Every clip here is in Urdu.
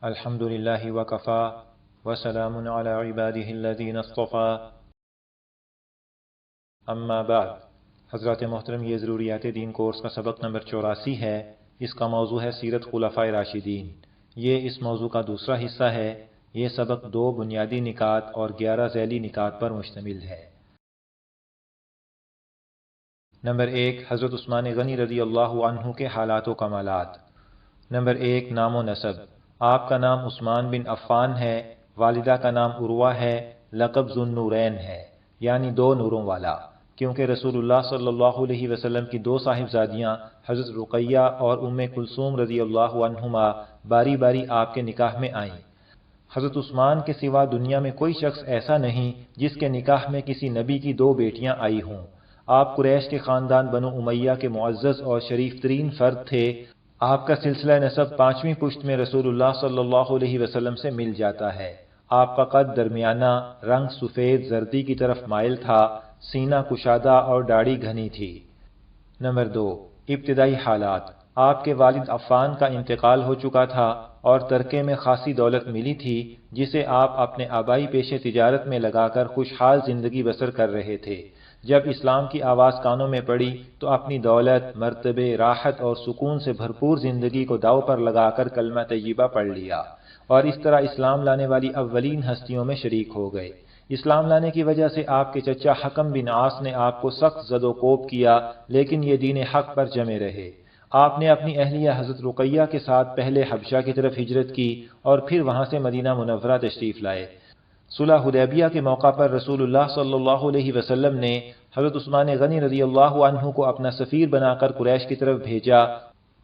الحمد للہ وکفا وسلام علی عبادہ الذین اصطفیٰ اما بعد۔ حضرات محترم، یہ ضروریات دین کورس کا سبق نمبر 84 ہے۔ اس کا موضوع ہے سیرت خلفائے راشدین۔ یہ اس موضوع کا دوسرا حصہ ہے۔ یہ سبق 2 بنیادی نکات اور 11 ذیلی نکات پر مشتمل ہے۔ نمبر 1، حضرت عثمان غنی رضی اللہ عنہ کے حالات و کمالات۔ نمبر 1، نام و نسب۔ آپ کا نام عثمان بن عفان ہے، والدہ کا نام عروہ ہے، لقب ذو النورین ہے، یعنی 2 نوروں والا، کیونکہ رسول اللہ صلی اللہ علیہ وسلم کی 2 صاحبزادیاں حضرت رقیہ اور ام کلثوم رضی اللہ عنہما باری باری آپ کے نکاح میں آئیں۔ حضرت عثمان کے سوا دنیا میں کوئی شخص ایسا نہیں جس کے نکاح میں کسی نبی کی 2 بیٹیاں آئی ہوں۔ آپ قریش کے خاندان بنو امیہ کے معزز اور شریف ترین فرد تھے۔ آپ کا سلسلہ نسب 5ویں پشت میں رسول اللہ صلی اللہ علیہ وسلم سے مل جاتا ہے۔ آپ کا قد درمیانہ، رنگ سفید زردی کی طرف مائل تھا، سینہ کشادہ اور داڑھی گھنی تھی۔ نمبر 2، ابتدائی حالات۔ آپ کے والد عفان کا انتقال ہو چکا تھا اور ترکے میں خاصی دولت ملی تھی، جسے آپ اپنے آبائی پیشے تجارت میں لگا کر خوشحال زندگی بسر کر رہے تھے۔ جب اسلام کی آواز کانوں میں پڑی تو اپنی دولت، مرتبے، راحت اور سکون سے بھرپور زندگی کو داؤ پر لگا کر کلمہ طیبہ پڑھ لیا اور اس طرح اسلام لانے والی اولین ہستیوں میں شریک ہو گئے۔ اسلام لانے کی وجہ سے آپ کے چچا حکم بن عاص نے آپ کو سخت زد و کوب کیا، لیکن یہ دین حق پر جمے رہے۔ آپ نے اپنی اہلیہ حضرت رقیہ کے ساتھ پہلے حبشہ کی طرف ہجرت کی اور پھر وہاں سے مدینہ منورہ تشریف لائے۔ صلح حدیبیہ کے موقع پر رسول اللہ صلی اللہ علیہ وسلم نے حضرت عثمان غنی رضی اللہ عنہ کو اپنا سفیر بنا کر قریش کی طرف بھیجا،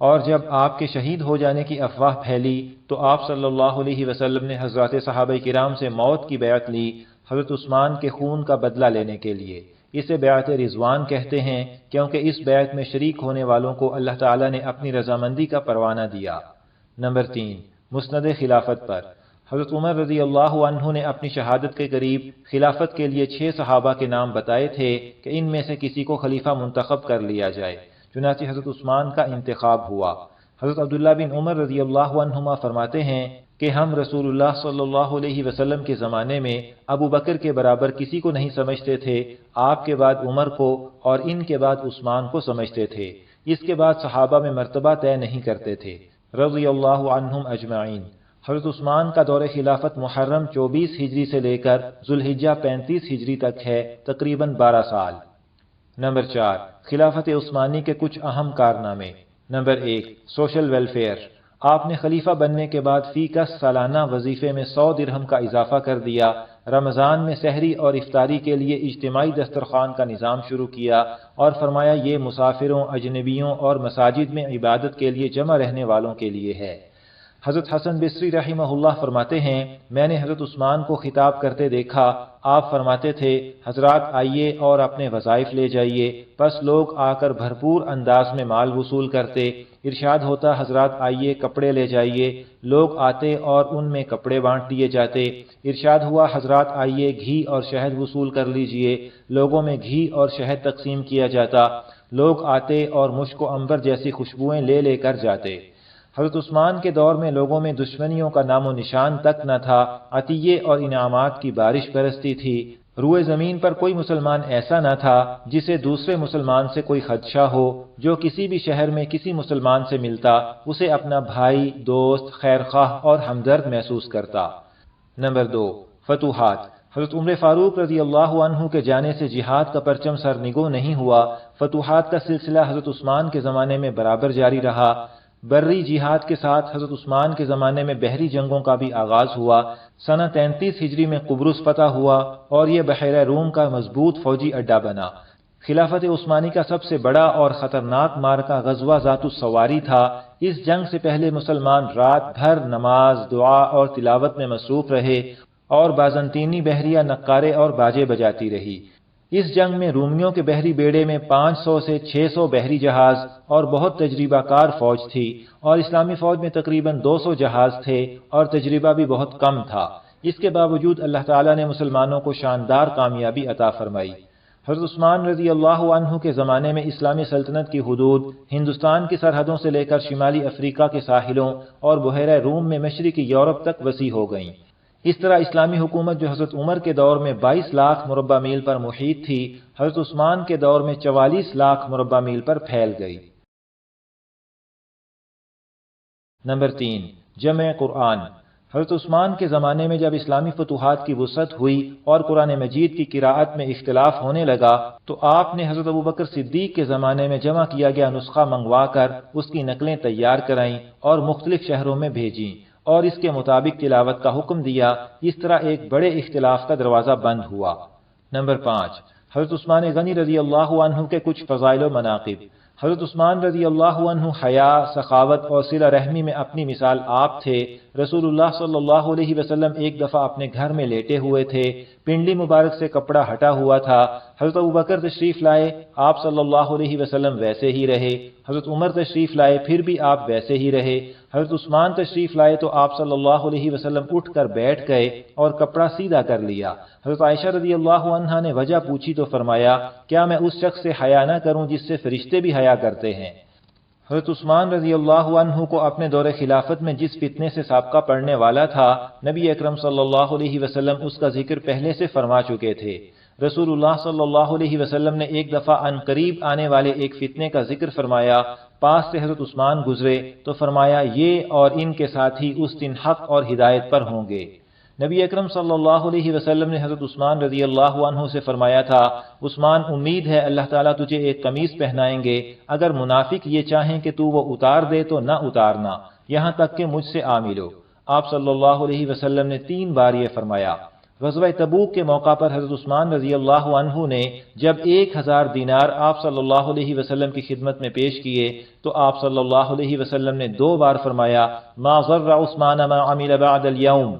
اور جب آپ کے شہید ہو جانے کی افواہ پھیلی تو آپ صلی اللہ علیہ وسلم نے حضرات صحابہ کرام سے موت کی بیعت لی، حضرت عثمان کے خون کا بدلہ لینے کے لیے۔ اسے بیعت رضوان کہتے ہیں، کیونکہ اس بیعت میں شریک ہونے والوں کو اللہ تعالیٰ نے اپنی رضامندی کا پروانہ دیا۔ نمبر 3، مسند خلافت پر۔ حضرت عمر رضی اللہ عنہ نے اپنی شہادت کے قریب خلافت کے لیے 6 صحابہ کے نام بتائے تھے کہ ان میں سے کسی کو خلیفہ منتخب کر لیا جائے، چنانچہ حضرت عثمان کا انتخاب ہوا۔ حضرت عبداللہ بن عمر رضی اللہ عنہما فرماتے ہیں کہ ہم رسول اللہ صلی اللہ علیہ وسلم کے زمانے میں ابو بکر کے برابر کسی کو نہیں سمجھتے تھے، آپ کے بعد عمر کو اور ان کے بعد عثمان کو سمجھتے تھے، اس کے بعد صحابہ میں مرتبہ طے نہیں کرتے تھے، رضی اللہ عنہم اجمعین۔ حضرت عثمان کا دور خلافت محرم 24 ہجری سے لے کر ذوالحجہ 35 ہجری تک ہے، تقریباً 12 سال۔ نمبر 4، خلافت عثمانی کے کچھ اہم کارنامے۔ Number 1، social welfare. آپ نے خلیفہ بننے کے بعد فی کس سالانہ وظیفے میں 100 درہم کا اضافہ کر دیا، رمضان میں سحری اور افطاری کے لیے اجتماعی دسترخوان کا نظام شروع کیا اور فرمایا یہ مسافروں، اجنبیوں اور مساجد میں عبادت کے لیے جمع رہنے والوں کے لیے ہے۔ حضرت حسن بصری رحمہ اللہ فرماتے ہیں، میں نے حضرت عثمان کو خطاب کرتے دیکھا، آپ فرماتے تھے، حضرات آئیے اور اپنے وظائف لے جائیے، پس لوگ آ کر بھرپور انداز میں مال وصول کرتے، ارشاد ہوتا حضرات آئیے کپڑے لے جائیے، لوگ آتے اور ان میں کپڑے بانٹ دیے جاتے، ارشاد ہوا حضرات آئیے گھی اور شہد وصول کر لیجئے، لوگوں میں گھی اور شہد تقسیم کیا جاتا، لوگ آتے اور مشک و عنبر جیسی خوشبوئیں لے لے کر جاتے۔ حضرت عثمان کے دور میں لوگوں میں دشمنیوں کا نام و نشان تک نہ تھا، عطیے اور انعامات کی بارش برستی تھی، روئے زمین پر کوئی مسلمان ایسا نہ تھا جسے دوسرے مسلمان سے کوئی خدشہ ہو، جو کسی بھی شہر میں کسی مسلمان سے ملتا اسے اپنا بھائی، دوست، خیرخواہ اور ہمدرد محسوس کرتا۔ نمبر 2، فتوحات۔ حضرت عمر فاروق رضی اللہ عنہ کے جانے سے جہاد کا پرچم سرنگوں نہیں ہوا، فتوحات کا سلسلہ حضرت عثمان کے زمانے میں برابر جاری رہا۔ بری جہاد کے ساتھ حضرت عثمان کے زمانے میں بحری جنگوں کا بھی آغاز ہوا۔ سنہ 33 ہجری میں قبرص فتح ہوا اور یہ بحیرہ روم کا مضبوط فوجی اڈا بنا۔ خلافت عثمانی کا سب سے بڑا اور خطرناک معرکہ غزوہ ذات السواری تھا۔ اس جنگ سے پہلے مسلمان رات بھر نماز، دعا اور تلاوت میں مصروف رہے اور بازنطینی بحریہ نقارے اور باجے بجاتی رہی۔ اس جنگ میں رومیوں کے بحری بیڑے میں 500 سے 600 بحری جہاز اور بہت تجربہ کار فوج تھی، اور اسلامی فوج میں تقریباً 200 جہاز تھے اور تجربہ بھی بہت کم تھا۔ اس کے باوجود اللہ تعالیٰ نے مسلمانوں کو شاندار کامیابی عطا فرمائی۔ حضرت عثمان رضی اللہ عنہ کے زمانے میں اسلامی سلطنت کی حدود ہندوستان کی سرحدوں سے لے کر شمالی افریقہ کے ساحلوں اور بحیرہ روم میں مشرقی یورپ تک وسیع ہو گئیں۔ اس طرح اسلامی حکومت جو حضرت عمر کے دور میں 22 لاکھ مربع میل پر محیط تھی، حضرت عثمان کے دور میں 44 لاکھ مربع میل پر پھیل گئی۔ نمبر 3، جمع قرآن۔ حضرت عثمان کے زمانے میں جب اسلامی فتوحات کی وسعت ہوئی اور قرآن مجید کی قراءت میں اختلاف ہونے لگا تو آپ نے حضرت ابوبکر صدیق کے زمانے میں جمع کیا گیا نسخہ منگوا کر اس کی نقلیں تیار کرائیں اور مختلف شہروں میں بھیجیں اور اس کے مطابق تلاوت کا حکم دیا۔ اس طرح ایک بڑے اختلاف کا دروازہ بند ہوا۔ نمبر 5، حضرت عثمان غنی رضی اللہ عنہ کے کچھ فضائل و مناقب۔ حضرت عثمان رضی اللہ عنہ حیا، سخاوت اور صلہ رحمی میں اپنی مثال آپ تھے۔ رسول اللہ صلی اللہ علیہ وسلم ایک دفعہ اپنے گھر میں لیٹے ہوئے تھے، پنڈلی مبارک سے کپڑا ہٹا ہوا تھا۔ حضرت ابوبکر تشریف لائے، آپ صلی اللہ علیہ وسلم ویسے ہی رہے۔ حضرت عمر تشریف لائے، پھر بھی آپ ویسے ہی رہے۔ حضرت عثمان تشریف لائے تو آپ صلی اللہ علیہ وسلم اٹھ کر بیٹھ گئے اور کپڑا سیدھا کر لیا۔ حضرت عائشہ رضی اللہ عنہا نے وجہ پوچھی تو فرمایا، کیا میں اس شخص سے حیا نہ کروں جس سے فرشتے بھی حیا کرتے ہیں؟ حضرت عثمان رضی اللہ عنہ کو اپنے دور خلافت میں جس فتنے سے سابقہ پڑنے والا تھا، نبی اکرم صلی اللہ علیہ وسلم اس کا ذکر پہلے سے فرما چکے تھے۔ رسول اللہ صلی اللہ علیہ وسلم نے ایک دفعہ عن قریب آنے والے ایک فتنے کا ذکر فرمایا۔ پاس سے حضرت عثمان گزرے تو فرمایا، یہ اور ان کے ساتھی اس دن حق اور ہدایت پر ہوں گے۔ نبی اکرم صلی اللہ علیہ وسلم نے حضرت عثمان رضی اللہ عنہ سے فرمایا تھا، عثمان امید ہے اللہ تعالیٰ تجھے ایک قمیص پہنائیں گے، اگر منافق یہ چاہیں کہ تو وہ اتار دے تو نہ اتارنا، یہاں تک کہ مجھ سے آ ملو۔ آپ صلی اللہ علیہ وسلم نے 3 بار یہ فرمایا۔ غزوہ تبوک کے موقع پر حضرت عثمان رضی اللہ عنہ نے جب 1000 دینار آپ صلی اللہ علیہ وسلم کی خدمت میں پیش کیے تو آپ صلی اللہ علیہ وسلم نے 2 بار فرمایا، ما ضر عثمان ما عمل بعد اليوم،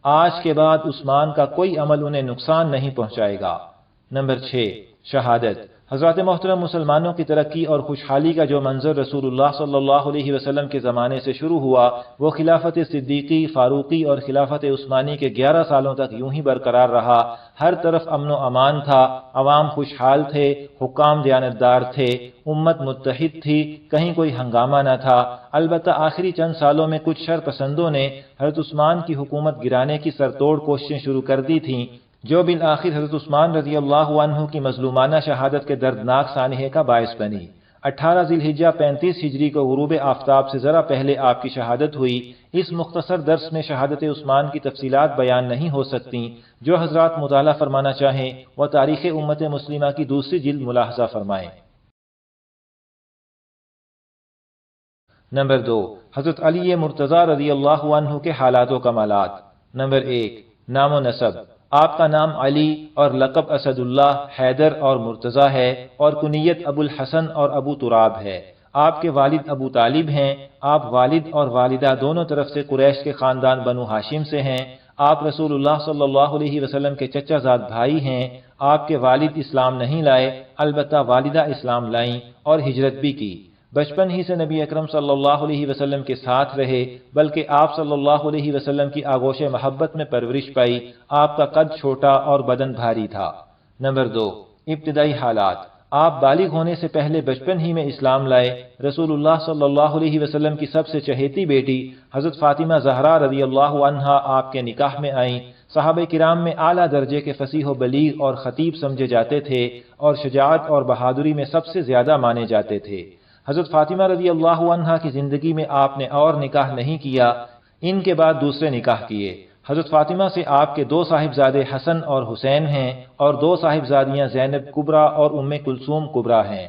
آج کے بعد عثمان کا کوئی عمل انہیں نقصان نہیں پہنچائے گا۔ نمبر 6، شہادت۔ حضرات محترم، مسلمانوں کی ترقی اور خوشحالی کا جو منظر رسول اللہ صلی اللہ علیہ وسلم کے زمانے سے شروع ہوا وہ خلافت صدیقی، فاروقی اور خلافت عثمانی کے 11 سالوں تک یوں ہی برقرار رہا۔ ہر طرف امن و امان تھا، عوام خوشحال تھے، حکام دیانتدار تھے، امت متحد تھی، کہیں کوئی ہنگامہ نہ تھا۔ البتہ آخری چند سالوں میں کچھ شر پسندوں نے حضرت عثمان کی حکومت گرانے کی سرتوڑ کوششیں شروع کر دی تھیں، جو بالآخر حضرت عثمان رضی اللہ عنہ کی مظلومانہ شہادت کے دردناک سانحے کا باعث بنی۔ 18 ذی الحجہ 35 ہجری کو غروب آفتاب سے ذرا پہلے آپ کی شہادت ہوئی۔ اس مختصر درس میں شہادت عثمان کی تفصیلات بیان نہیں ہو سکتیں۔ جو حضرات مطالعہ فرمانا چاہیں وہ تاریخ امت مسلمہ کی 2 جلد ملاحظہ فرمائیں۔ نمبر 2، حضرت علی مرتضیٰ رضی اللہ عنہ کے حالات و کمالات۔ نمبر 1، نام و نسب۔ آپ کا نام علی اور لقب اسد اللہ، حیدر اور مرتضیٰ ہے اور کنیت ابو الحسن اور ابو تراب ہے۔ آپ کے والد ابو طالب ہیں۔ آپ والد اور والدہ دونوں طرف سے قریش کے خاندان بنو ہاشم سے ہیں۔ آپ رسول اللہ صلی اللہ علیہ وسلم کے چچا زاد بھائی ہیں۔ آپ کے والد اسلام نہیں لائے، البتہ والدہ اسلام لائیں اور ہجرت بھی کی۔ بچپن ہی سے نبی اکرم صلی اللہ علیہ وسلم کے ساتھ رہے، بلکہ آپ صلی اللہ علیہ وسلم کی آغوش محبت میں پرورش پائی۔ آپ کا قد چھوٹا اور بدن بھاری تھا۔ نمبر 2، ابتدائی حالات۔ آپ بالغ ہونے سے پہلے بچپن ہی میں اسلام لائے۔ رسول اللہ صلی اللہ علیہ وسلم کی سب سے چہیتی بیٹی حضرت فاطمہ زہرا رضی اللہ عنہا آپ کے نکاح میں آئیں۔ صحابہ کرام میں اعلیٰ درجے کے فصیح و بلیغ اور خطیب سمجھے جاتے تھے اور شجاعت اور بہادری میں سب سے زیادہ مانے جاتے تھے۔ حضرت فاطمہ رضی اللہ عنہا کی زندگی میں آپ نے اور نکاح نہیں کیا، ان کے بعد دوسرے نکاح کیے۔ حضرت فاطمہ سے آپ کے 2 صاحبزادے حسن اور حسین ہیں اور 2 صاحبزادیاں زینب کبریٰ اور ام کلثوم کبریٰ ہیں۔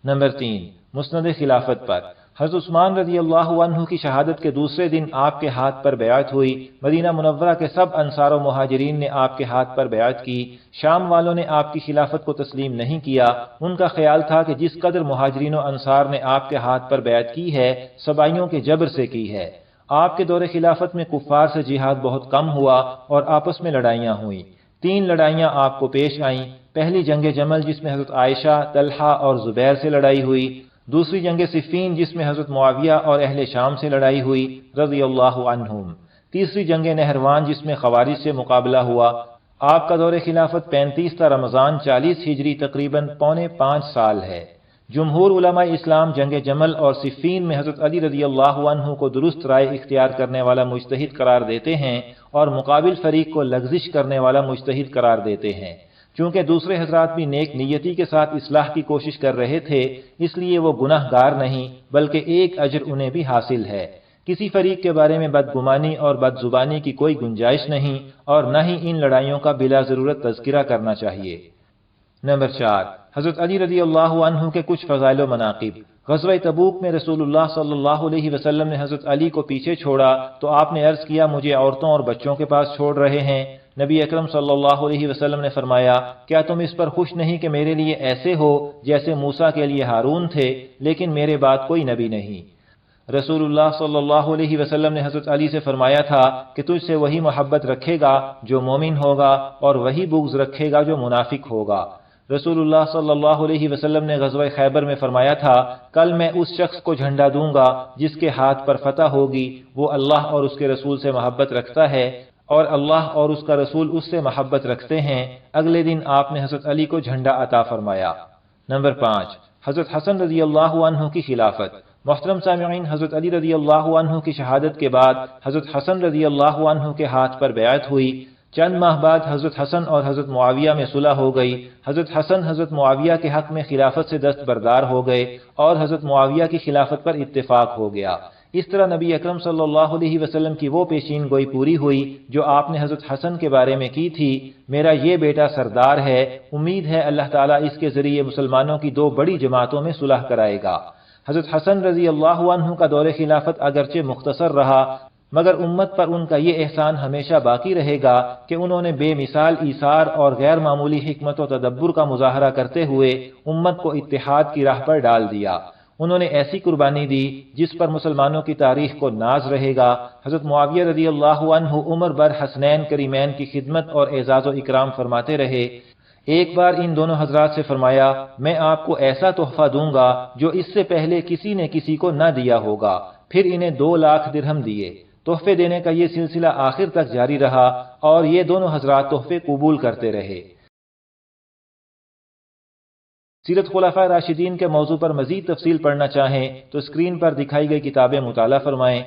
نمبر 3، مسند خلافت پر۔ حضرت عثمان رضی اللہ عنہ کی شہادت کے دوسرے دن آپ کے ہاتھ پر بیعت ہوئی۔ مدینہ منورہ کے سب انصار و مہاجرین نے آپ کے ہاتھ پر بیعت کی۔ شام والوں نے آپ کی خلافت کو تسلیم نہیں کیا۔ ان کا خیال تھا کہ جس قدر مہاجرین و انصار نے آپ کے ہاتھ پر بیعت کی ہے، سبائیوں کے جبر سے کی ہے۔ آپ کے دور خلافت میں کفار سے جہاد بہت کم ہوا اور آپس میں لڑائیاں ہوئیں۔ 3 لڑائیاں آپ کو پیش آئیں۔ پہلی جنگ جمل جس میں حضرت عائشہ، طلحہ اور زبیر سے لڑائی ہوئی۔ دوسری جنگ صفین جس میں حضرت معاویہ اور اہل شام سے لڑائی ہوئی رضی اللہ عنہم۔ تیسری جنگ نہروان جس میں خوارج سے مقابلہ ہوا۔ آپ کا دور خلافت 35 رمضان 40 ہجری تقریباً 4.25 سال ہے۔ جمہور علماء اسلام جنگ جمل اور صفین میں حضرت علی رضی اللہ عنہ کو درست رائے اختیار کرنے والا مجتہد قرار دیتے ہیں اور مقابل فریق کو لغزش کرنے والا مجتہد قرار دیتے ہیں۔ چونکہ دوسرے حضرات بھی نیک نیتی کے ساتھ اصلاح کی کوشش کر رہے تھے، اس لیے وہ گناہ گار نہیں بلکہ ایک اجر انہیں بھی حاصل ہے۔ کسی فریق کے بارے میں بدگمانی اور بد زبانی کی کوئی گنجائش نہیں اور نہ ہی ان لڑائیوں کا بلا ضرورت تذکرہ کرنا چاہیے۔ نمبر 4، حضرت علی رضی اللہ عنہ کے کچھ فضائل و مناقب۔ غزوہ تبوک میں رسول اللہ صلی اللہ علیہ وسلم نے حضرت علی کو پیچھے چھوڑا تو آپ نے عرض کیا مجھے عورتوں اور بچوں کے پاس چھوڑ رہے ہیں؟ نبی اکرم صلی اللہ علیہ وسلم نے فرمایا کیا تم اس پر خوش نہیں کہ میرے لیے ایسے ہو جیسے موسیٰ کے لیے ہارون تھے لیکن میرے بعد کوئی نبی نہیں؟ رسول اللہ صلی اللہ علیہ وسلم نے حضرت علی سے فرمایا تھا کہ تجھ سے وہی محبت رکھے گا جو مومن ہوگا اور وہی بغض رکھے گا جو منافق ہوگا۔ رسول اللہ صلی اللہ علیہ وسلم نے غزوہ خیبر میں فرمایا تھا کل میں اس شخص کو جھنڈا دوں گا جس کے ہاتھ پر فتح ہوگی، وہ اللہ اور اس کے رسول سے محبت رکھتا ہے اور اللہ اور اس کا رسول اس سے محبت رکھتے ہیں۔ اگلے دن آپ نے حضرت علی کو جھنڈا عطا فرمایا۔ نمبر 5، حضرت حسن رضی اللہ عنہ کی خلافت۔ محترم سامعین، حضرت علی رضی اللہ عنہ کی شہادت کے بعد حضرت حسن رضی اللہ عنہ کے ہاتھ پر بیعت ہوئی۔ چند ماہ بعد حضرت حسن اور حضرت معاویہ میں صلح ہو گئی۔ حضرت حسن حضرت معاویہ کے حق میں خلافت سے دستبردار ہو گئے اور حضرت معاویہ کی خلافت پر اتفاق ہو گیا۔ اس طرح نبی اکرم صلی اللہ علیہ وسلم کی وہ پیشین گوئی پوری ہوئی جو آپ نے حضرت حسن کے بارے میں کی تھی، میرا یہ بیٹا سردار ہے، امید ہے اللہ تعالیٰ اس کے ذریعے مسلمانوں کی دو بڑی جماعتوں میں صلح کرائے گا۔ حضرت حسن رضی اللہ عنہ کا دور خلافت اگرچہ مختصر رہا مگر امت پر ان کا یہ احسان ہمیشہ باقی رہے گا کہ انہوں نے بے مثال ایثار اور غیر معمولی حکمت و تدبر کا مظاہرہ کرتے ہوئے امت کو اتحاد کی راہ پر ڈال دیا۔ انہوں نے ایسی قربانی دی جس پر مسلمانوں کی تاریخ کو ناز رہے گا۔ حضرت معاویہ رضی اللہ عنہ عمر بھر حسنین کریمین کی خدمت اور اعزاز و اکرام فرماتے رہے۔ ایک بار ان دونوں حضرات سے فرمایا میں آپ کو ایسا تحفہ دوں گا جو اس سے پہلے کسی نے کسی کو نہ دیا ہوگا۔ پھر انہیں 2 لاکھ درہم دیے۔ تحفے دینے کا یہ سلسلہ آخر تک جاری رہا اور یہ دونوں حضرات تحفے قبول کرتے رہے۔ سیرت خلفائے راشدین کے موضوع پر مزید تفصیل پڑھنا چاہیں تو اسکرین پر دکھائی گئی کتابیں مطالعہ فرمائیں۔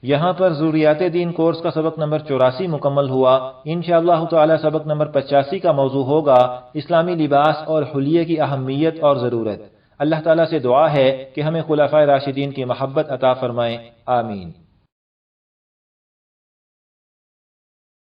یہاں پر ضروریات دین کورس کا سبق نمبر 84 مکمل ہوا۔ انشاءاللہ تعالی سبق نمبر 85 کا موضوع ہوگا اسلامی لباس اور حلیے کی اہمیت اور ضرورت۔ اللہ تعالیٰ سے دعا ہے کہ ہمیں خلفائے راشدین کی محبت عطا فرمائیں، آمین۔